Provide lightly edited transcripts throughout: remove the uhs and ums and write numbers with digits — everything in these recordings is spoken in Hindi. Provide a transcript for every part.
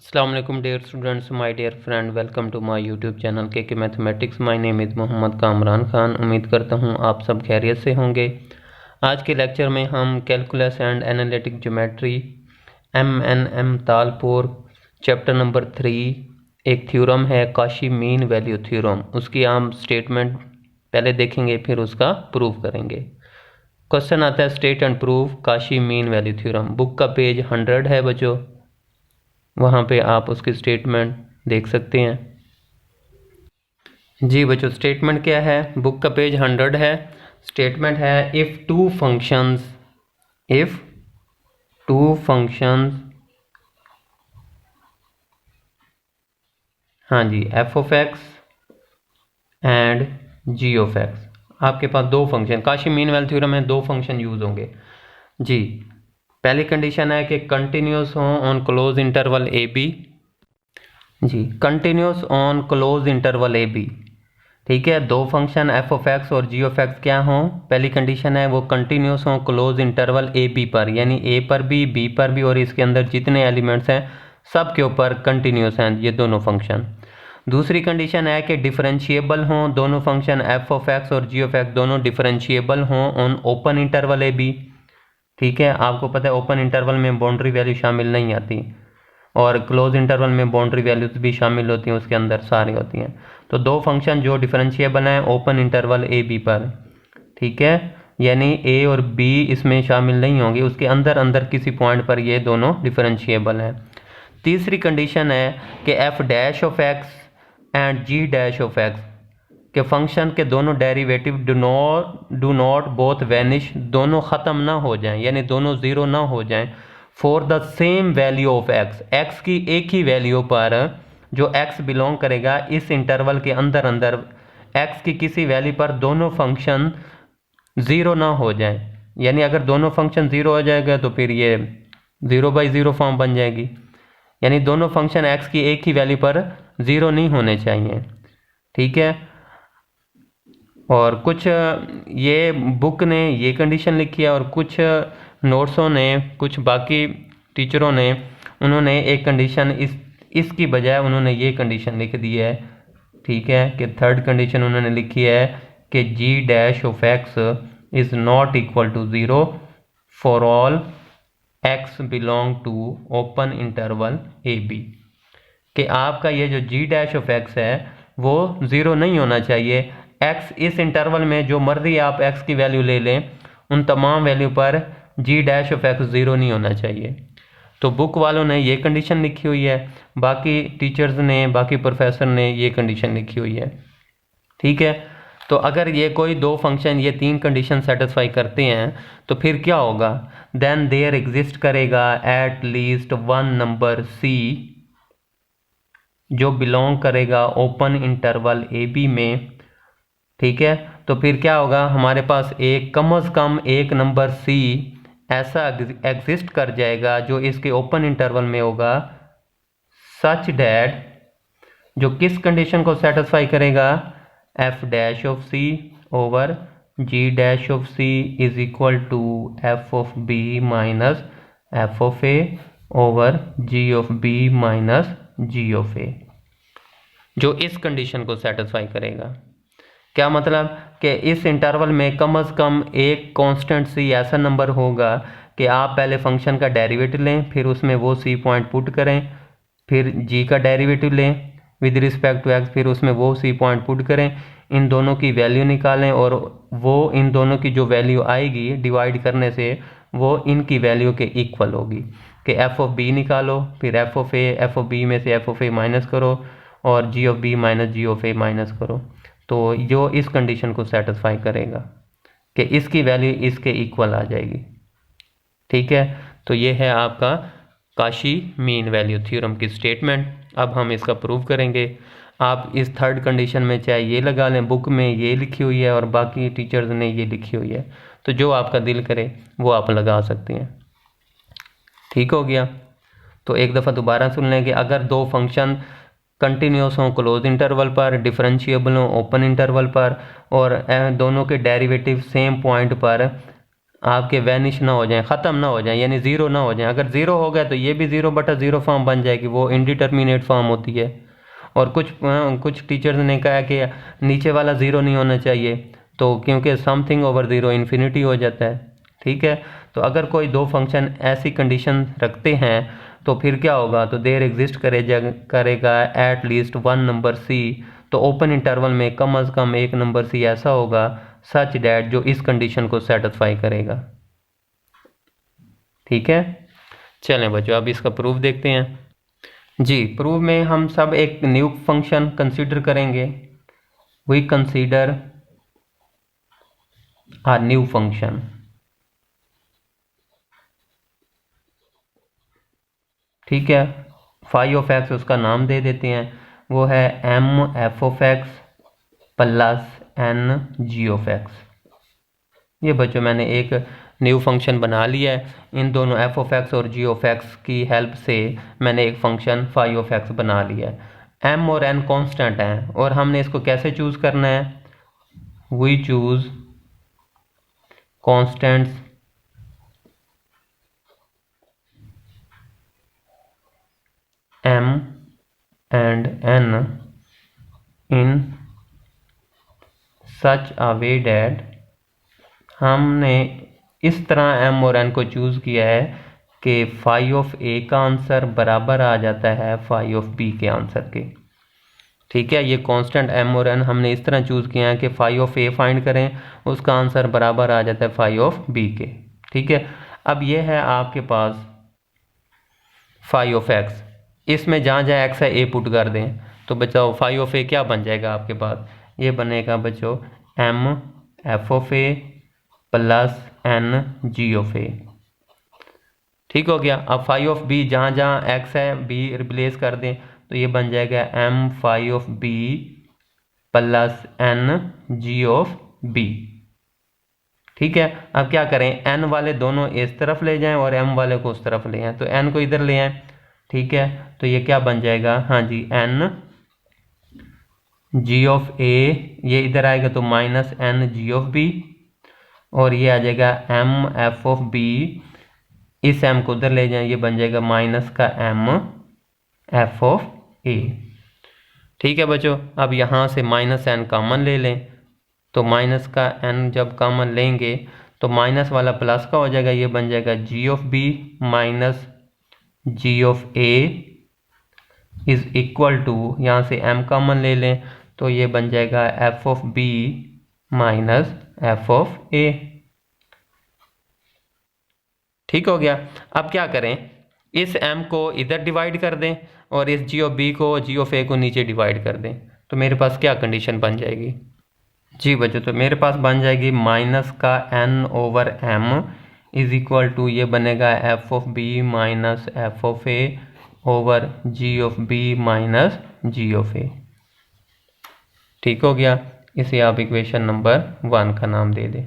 अस्सलाम वालेकुम dear students, my dear friend, welcome to my YouTube channel के mathematics. My name is Mohammad Kamran Khan. उम्मीद करता हूँ आप सब खैरियत से होंगे। आज के लेक्चर में हम calculus and analytic geometry MNM Talpur chapter number 3 एक थ्योरम है काशी मीन वैल्यू थ्योरम, उसकी हम स्टेटमेंट पहले देखेंगे फिर उसका प्रूव करेंगे। क्वेश्चन आता है state and prove Kashi mean value theorem. Book का पेज 100 है बच्चों, वहाँ पे आप उसकी स्टेटमेंट देख सकते हैं। जी बच्चों, स्टेटमेंट क्या है? बुक का पेज 100 है। स्टेटमेंट है इफ़ टू फंक्शंस हाँ जी, f of x and g of x. आपके पास दो function, Kashi mean value theorem में दो फंक्शन यूज होंगे जी। पहली कंडीशन है कि कंटिन्यूस हो on close interval A B जी, continuous on close interval A B. ठीक है, दो फंक्शन f ऑफ एक्स और g ऑफ एक्स क्या हों? पहली कंडीशन है वो कंटिन्यूस हों क्लोज इंटरवल ए बी पर, यानी a पर भी b पर भी और इसके अंदर जितने एलिमेंट्स हैं सब के ऊपर कंटिन्यूस हैं ये दोनों फंक्शन। दूसरी कंडीशन है कि डिफरेंशिएबल हों दोनों फंक्शन f ऑफ एक्स और g ऑफ एक्स, दोनों डिफरेंशिएबल हों on open interval A B. ठीक है, आपको पता है ओपन इंटरवल में बाउंड्री वैल्यू शामिल नहीं आती और क्लोज इंटरवल में बाउंड्री वैल्यूज भी शामिल होती हैं, उसके अंदर सारी होती हैं। तो दो फंक्शन जो डिफरेंशिएबल हैं ओपन इंटरवल ए बी पर, ठीक है, यानी ए और बी इसमें शामिल नहीं होंगे, उसके अंदर अंदर किसी पॉइंट पर ये दोनों डिफरेंशिएबल हैं। तीसरी कंडीशन है कि F dash of x and G dash of x के फंक्शन के दोनों derivative do not both vanish, दोनों ख़त्म ना हो जाएं, यानी दोनों ज़ीरो ना हो जाएं for the same value of x, x की एक ही वैल्यू पर जो एक्स बिलोंग करेगा इस इंटरवल के अंदर अंदर एक्स की किसी वैल्यू पर दोनों फंक्शन ज़ीरो ना हो जाएं। यानी अगर दोनों फंक्शन ज़ीरो हो जाएगा तो फिर ये 0/0 फॉर्म बन जाएगी, यानी दोनों फंक्शन एक्स की एक ही वैल्यू पर ज़ीरो नहीं होने चाहिए। ठीक है, और कुछ ये बुक ने ये कंडीशन लिखी है और कुछ नोट्सों ने, कुछ बाकी टीचरों ने, उन्होंने एक कंडीशन इसकी बजाय उन्होंने ये कंडीशन लिख दी है। ठीक है, कि थर्ड कंडीशन उन्होंने लिखी है कि g dash of x is not equal to 0 for all x belong to open interval A b, कि आपका ये जो जी डैश ऑफ एक्स है वो 0 नहीं होना चाहिए। एक्स इस इंटरवल में जो मर्जी आप एक्स की वैल्यू ले लें, उन तमाम वैल्यू पर जी डैश ऑफ एक्स 0 नहीं होना चाहिए। तो बुक वालों ने ये कंडीशन लिखी हुई है, बाकी टीचर्स ने, बाकी प्रोफेसर ने ये कंडीशन लिखी हुई है। ठीक है, तो अगर ये कोई दो फंक्शन ये तीन कंडीशन सेटिस्फाई करते हैं तो फिर क्या होगा? देन देयर एग्जिस्ट करेगा एट लीस्ट वन नंबर सी जो बिलोंग करेगा ओपन इंटरवल ए बी में। ठीक है, तो फिर क्या होगा? हमारे पास एक कम से कम एक नंबर सी ऐसा एग्जिस्ट कर जाएगा जो इसके ओपन इंटरवल में होगा, सच डैट जो किस कंडीशन को सेटिस्फाई करेगा? F dash of C over ji dash of C is equal to F of B minus F of A over ji of B minus ji of a, जो इस कंडीशन को सेटिस्फाई करेगा। क्या मतलब? कि इस इंटरवल में कम से कम एक कांस्टेंट सी ऐसा नंबर होगा कि आप पहले फंक्शन का डेरिवेटिव लें, फिर उसमें वो सी पॉइंट पुट करें, फिर जी का डेरिवेटिव लें विद रिस्पेक्ट टू एक्स, फिर उसमें वो सी पॉइंट पुट करें, इन दोनों की वैल्यू निकालें और वो इन दोनों की जो वैल्यू आएगी डिवाइड करने से वो इनकी वैल्यू के इक्वल होगी। कि एफ ऑफ बी निकालो, फिर F of A, F of B में से एफ ऑफ ए माइनस करो और G of B minus ji of A minus करो, तो जो इस कंडीशन को सेटिस्फाई करेगा कि इसकी वैल्यू इसके इक्वल आ जाएगी। ठीक है, तो ये है आपका काशी मीन वैल्यू थ्योरम की स्टेटमेंट। अब हम इसका प्रूव करेंगे। आप इस थर्ड कंडीशन में चाहे ये लगा लें, बुक में ये लिखी हुई है और बाकी टीचर्स ने ये लिखी हुई है, तो जो आपका दिल करे वो आप लगा सकते हैं। ठीक हो गया, तो एक दफ़ा दोबारा सुन लें कि अगर दो फंक्शन कंटिन्यूस हों क्लोज इंटरवल पर, डिफरेंशिएबल हों ओपन इंटरवल पर और दोनों के डेरिवेटिव सेम पॉइंट पर आपके वैनिश ना हो जाएं, ख़त्म ना हो जाएं, यानी ज़ीरो ना हो जाएं। अगर ज़ीरो हो गया तो ये भी ज़ीरो बटा ज़ीरो फॉर्म बन जाएगी, वो इनडिटर्मिनेट फॉर्म होती है। और कुछ टीचर्स ने कहा कि नीचे वाला ज़ीरो नहीं होना चाहिए, तो क्योंकि समथिंग ओवर ज़ीरो इन्फिनिटी हो जाता है। ठीक है, तो अगर कोई दो फंक्शन ऐसी कंडीशन रखते हैं तो फिर क्या होगा, तो देयर एग्जिस्ट करेगा at least one number C, तो ओपन इंटरवल में कम से कम एक नंबर सी ऐसा होगा सच डैट जो इस कंडीशन को सेटिस्फाई करेगा। ठीक है, चलें बच्चों अब इसका प्रूफ देखते हैं। जी, प्रूफ में हम सब एक न्यू फंक्शन कंसीडर करेंगे। We consider a new function. ठीक है, फाई ऑफ एक्स उसका नाम दे देते हैं, वो है M F of x plus N G of x. ये बच्चों मैंने एक न्यू फंक्शन बना लिया है। इन दोनों एफ ऑफ एक्स और जी ऑफ एक्स की हेल्प से मैंने एक फंक्शन फाई ऑफ एक्स बना लिया है। एम और एन कांस्टेंट हैं और हमने इसको कैसे चूज़ करना है, we choose constants m and n in such a way that हमने इस तरह m और n को चूज़ किया है कि फाई ऑफ ए का आंसर बराबर आ जाता है फाई ऑफ बी के आंसर के। ठीक है, ये कांस्टेंट m और n हमने इस तरह चूज़ किया है कि फाई ऑफ ए फाइंड करें, उसका आंसर बराबर आ जाता है फाई ऑफ बी के। ठीक है, अब ये है आपके पास फाई ऑफ एक्स, इसमें जहाँ जहाँ एक्स है ए पुट कर दें, तो बच्चों फाई ऑफ ए क्या बन जाएगा आपके पास, ये बनेगा बच्चों M F of A plus N G of A. ठीक हो गया। अब फाई ऑफ बी जहाँ जहाँ एक्स है बी रिप्लेस कर दें, तो ये बन जाएगा M phi of B plus N G of B. ठीक है, अब क्या करें, एन वाले दोनों इस तरफ ले जाएं और एम वाले को उस तरफ ले आएं, तो एन को इधर ले आएं। ठीक है, तो ये क्या बन जाएगा, हाँ जी, एन जी ऑफ ए, ये इधर आएगा तो minus N G of B, और ये आ जाएगा एम एफ ऑफ बी, इस एम को उधर ले जाएं, ये बन जाएगा माइनस का एम एफ ऑफ ए। ठीक है बच्चों, अब यहाँ से माइनस एन कॉमन ले लें, तो माइनस का एन जब कॉमन लेंगे तो माइनस वाला प्लस का हो जाएगा, ये बन जाएगा G of B minus ji of A is equal to, यहाँ से m कॉमन ले लें तो ये बन जाएगा F of B minus F of A. ठीक हो गया। अब क्या करें, इस m को इधर डिवाइड कर दें और इस जी ऑफ बी को जी ऑफ ए को नीचे डिवाइड कर दें, तो मेरे पास क्या कंडीशन बन जाएगी। जी बच्चों, तो मेरे पास बन जाएगी माइनस का n over m is equal to, ये बनेगा F of B minus F of A over ji of B minus ji of A. ठीक हो गया, इसे आप इक्वेशन नंबर 1 का नाम दे दें।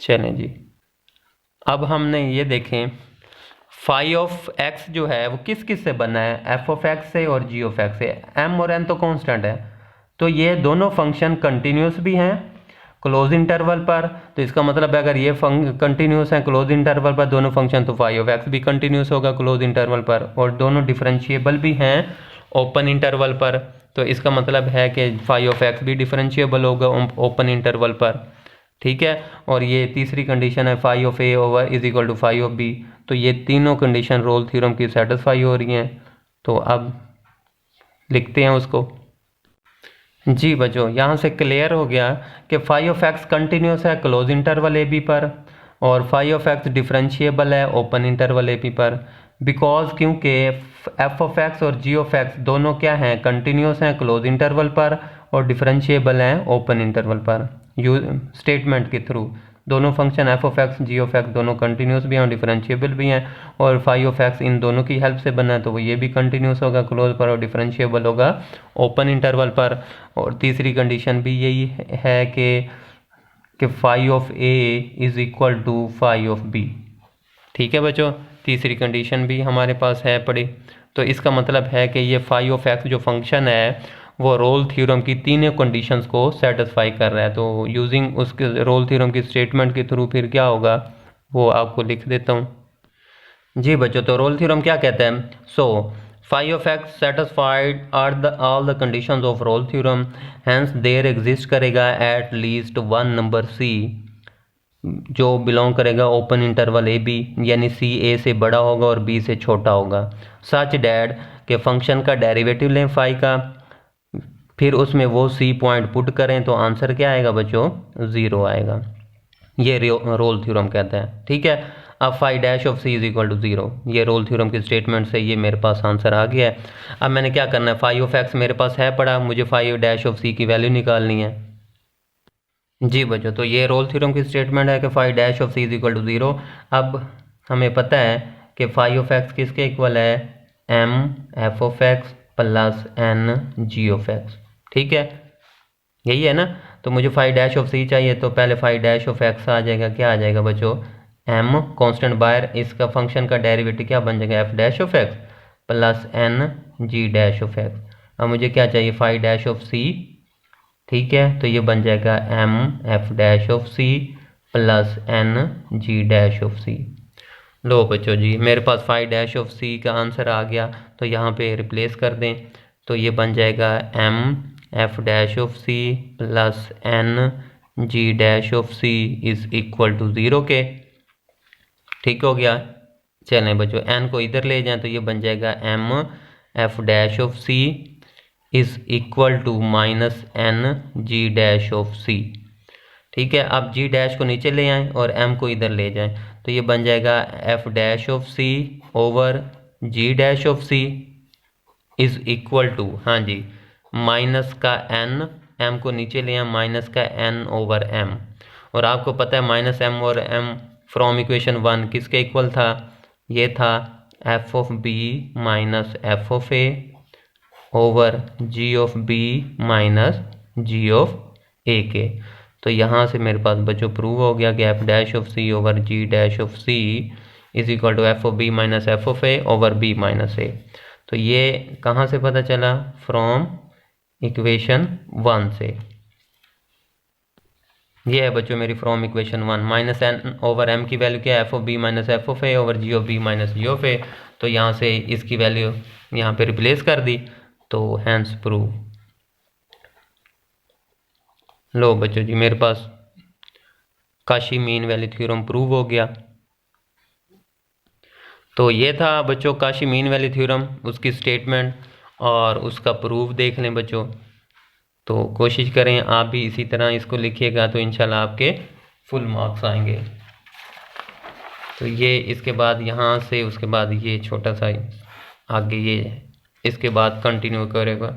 चलें जी, अब हमने ये देखें फाई ऑफ एक्स जो है वो किस किस से बना है, एफ ऑफ एक्स से और जी ऑफ एक्स से। एम और एन तो कांस्टेंट है, तो ये दोनों फंक्शन कंटिन्यूस भी हैं क्लोज इंटरवल पर, तो इसका मतलब है अगर ये कंटिन्यूस है क्लोज इंटरवल पर दोनों फंक्शन, तो फाई ऑफ एक्स भी कंटिन्यूस होगा क्लोज इंटरवल पर, और दोनों डिफरेंशिएबल भी हैं ओपन इंटरवल पर, तो इसका मतलब है कि फाई ऑफ एक्स भी डिफरेंशिएबल होगा ओपन इंटरवल पर। ठीक है, और ये तीसरी कंडीशन है phi of A over is equal to phi of B, तो ये तीनों कंडीशन रोल थ्योरम की सेटिस्फाई हो रही हैं। तो अब लिखते हैं उसको। जी बच्चों, यहाँ से क्लियर हो गया कि फाई ऑफ एक्स कंटिन्यूस है क्लोज इंटरवल ए बी पर, और फाई ऑफ एक्स डिफरेंशिएबल है ओपन इंटरवल ए बी पर, बिकॉज क्योंकि एफ ऑफ एक्स और जी ऑफ एक्स दोनों क्या हैं, कंटिन्यूस हैं क्लोज इंटरवल पर और डिफरेंशिएबल हैं ओपन इंटरवल पर। स्टेटमेंट के थ्रू दोनों function F of x G of x दोनों कंटिन्यूस भी हैं और डिफरेंशिएबल भी हैं, और फाई ऑफ एक्स इन दोनों की हेल्प से बना है, तो वो ये भी कंटिन्यूस होगा क्लोज पर और डिफरेंशिएबल होगा ओपन इंटरवल पर। और तीसरी कंडीशन भी यही है कि phi of A is equal to phi of B. ठीक है बच्चों, तीसरी कंडीशन भी हमारे पास है पड़ी, तो इसका मतलब है कि ये फाई ऑफ एक्स जो फंक्शन है वो रोल थ्योरम की तीनों कंडीशंस को सेटिस्फाई कर रहा है। तो यूजिंग उसके रोल थ्योरम की स्टेटमेंट के थ्रू फिर क्या होगा वो आपको लिख देता हूँ। जी बच्चों, तो रोल थ्योरम क्या कहता है? So phi of x satisfied are the all the conditions of Rolle theorem, hence there exist करेगा एट लीस्ट वन नंबर सी जो बिलोंग करेगा ओपन इंटरवल ए बी, यानी सी ए से बड़ा होगा और बी से छोटा होगा। सच डैट के फंक्शन का डेरिवेटिव लें फाई का, फिर उसमें वो सी पॉइंट पुट करें तो आंसर क्या आएगा बच्चों? 0 आएगा। ये रोल थ्योरम कहता है। ठीक है, अब phi dash of C is equal to 0, ये रोल थ्योरम की स्टेटमेंट से ये मेरे पास आंसर आ गया है। अब मैंने क्या करना है, फाई ऑफ एक्स मेरे पास है पड़ा, मुझे फाई डैश ऑफ सी की वैल्यू निकालनी है। जी बच्चों, तो ये रोल थ्योरम की स्टेटमेंट है कि phi dash of C is equal to 0। अब हमें पता है कि फाई ऑफ एक्स किसके इक्वल है? M F of x plus N G of x. ठीक है, यही है ना। तो मुझे फाई डैश ऑफ सी चाहिए, तो पहले फाई डैश ऑफ एक्स आ जाएगा। क्या आ जाएगा बच्चों? एम कांस्टेंट बायर इसका फंक्शन का डेरिवेटिव क्या बन जाएगा? F dash of x plus N G dash of x. अब मुझे क्या चाहिए? Phi dash of c. ठीक है, तो ये बन जाएगा M F dash of C plus N G dash of c. लो बच्चों जी, मेरे पास फाई डैश ऑफ सी का आंसर आ गया, तो यहाँ पे रिप्लेस कर दें तो ये बन जाएगा M F dash of C plus N G dash of C is equal to 0 के। ठीक हो गया। चलें बच्चों, एन को इधर ले जाएं तो ये बन जाएगा M F dash of C is equal to minus N G dash of c. ठीक है, अब जी डैश को नीचे ले आएँ और एम को इधर ले जाएं तो ये बन जाएगा F dash of C over ji dash of C is equal to, हाँ जी, माइनस का एन, एम को नीचे ले आए, माइनस का एन ओवर एम। और आपको पता है माइनस एम और एम फ्रॉम इक्वेशन 1 किसके इक्वल था? ये था F of B minus F of A over ji of B minus ji of A के। तो यहाँ से मेरे पास बच्चों प्रूव हो गया कि F dash of C over ji dash of C is equal to F of B minus F of A over B minus A. तो ये कहाँ से पता चला? फ्रॉम इक्वेशन 1 से। ये है बच्चों मेरी from equation 1। Minus N over M की वैल्यू क्या है? F of B minus F of A over ji of B minus ji of A. तो यहाँ से इसकी वैल्यू यहाँ पे रिप्लेस कर दी, तो हैंस प्रूव। लो बच्चों जी, मेरे पास Cauchy mean value theorem prove हो गया। तो ये था बच्चों काशी मीन वैल्यू थ्योरम, उसकी स्टेटमेंट और उसका प्रूफ देख लें बच्चों। तो कोशिश करें आप भी इसी तरह इसको लिखिएगा तो इंशाल्लाह आपके फुल मार्क्स आएंगे। तो ये इसके बाद यहाँ से उसके बाद ये छोटा सा आगे ये इसके बाद कंटिन्यू करेगा,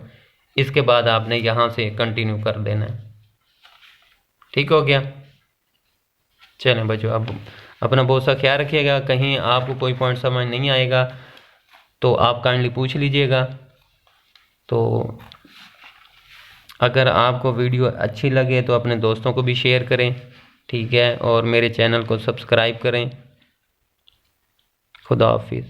इसके बाद आपने यहाँ से कंटिन्यू कर देना है। ठीक हो गया। चलें बच्चों, अब अपना बहुत सा ख्याल रखिएगा, कहीं आपको कोई पॉइंट समझ नहीं आएगा तो आप काइंडली पूछ लीजिएगा। तो अगर आपको वीडियो अच्छी लगे तो अपने दोस्तों को भी शेयर करें, ठीक है, और मेरे चैनल को सब्सक्राइब करें। खुदा हाफिज़।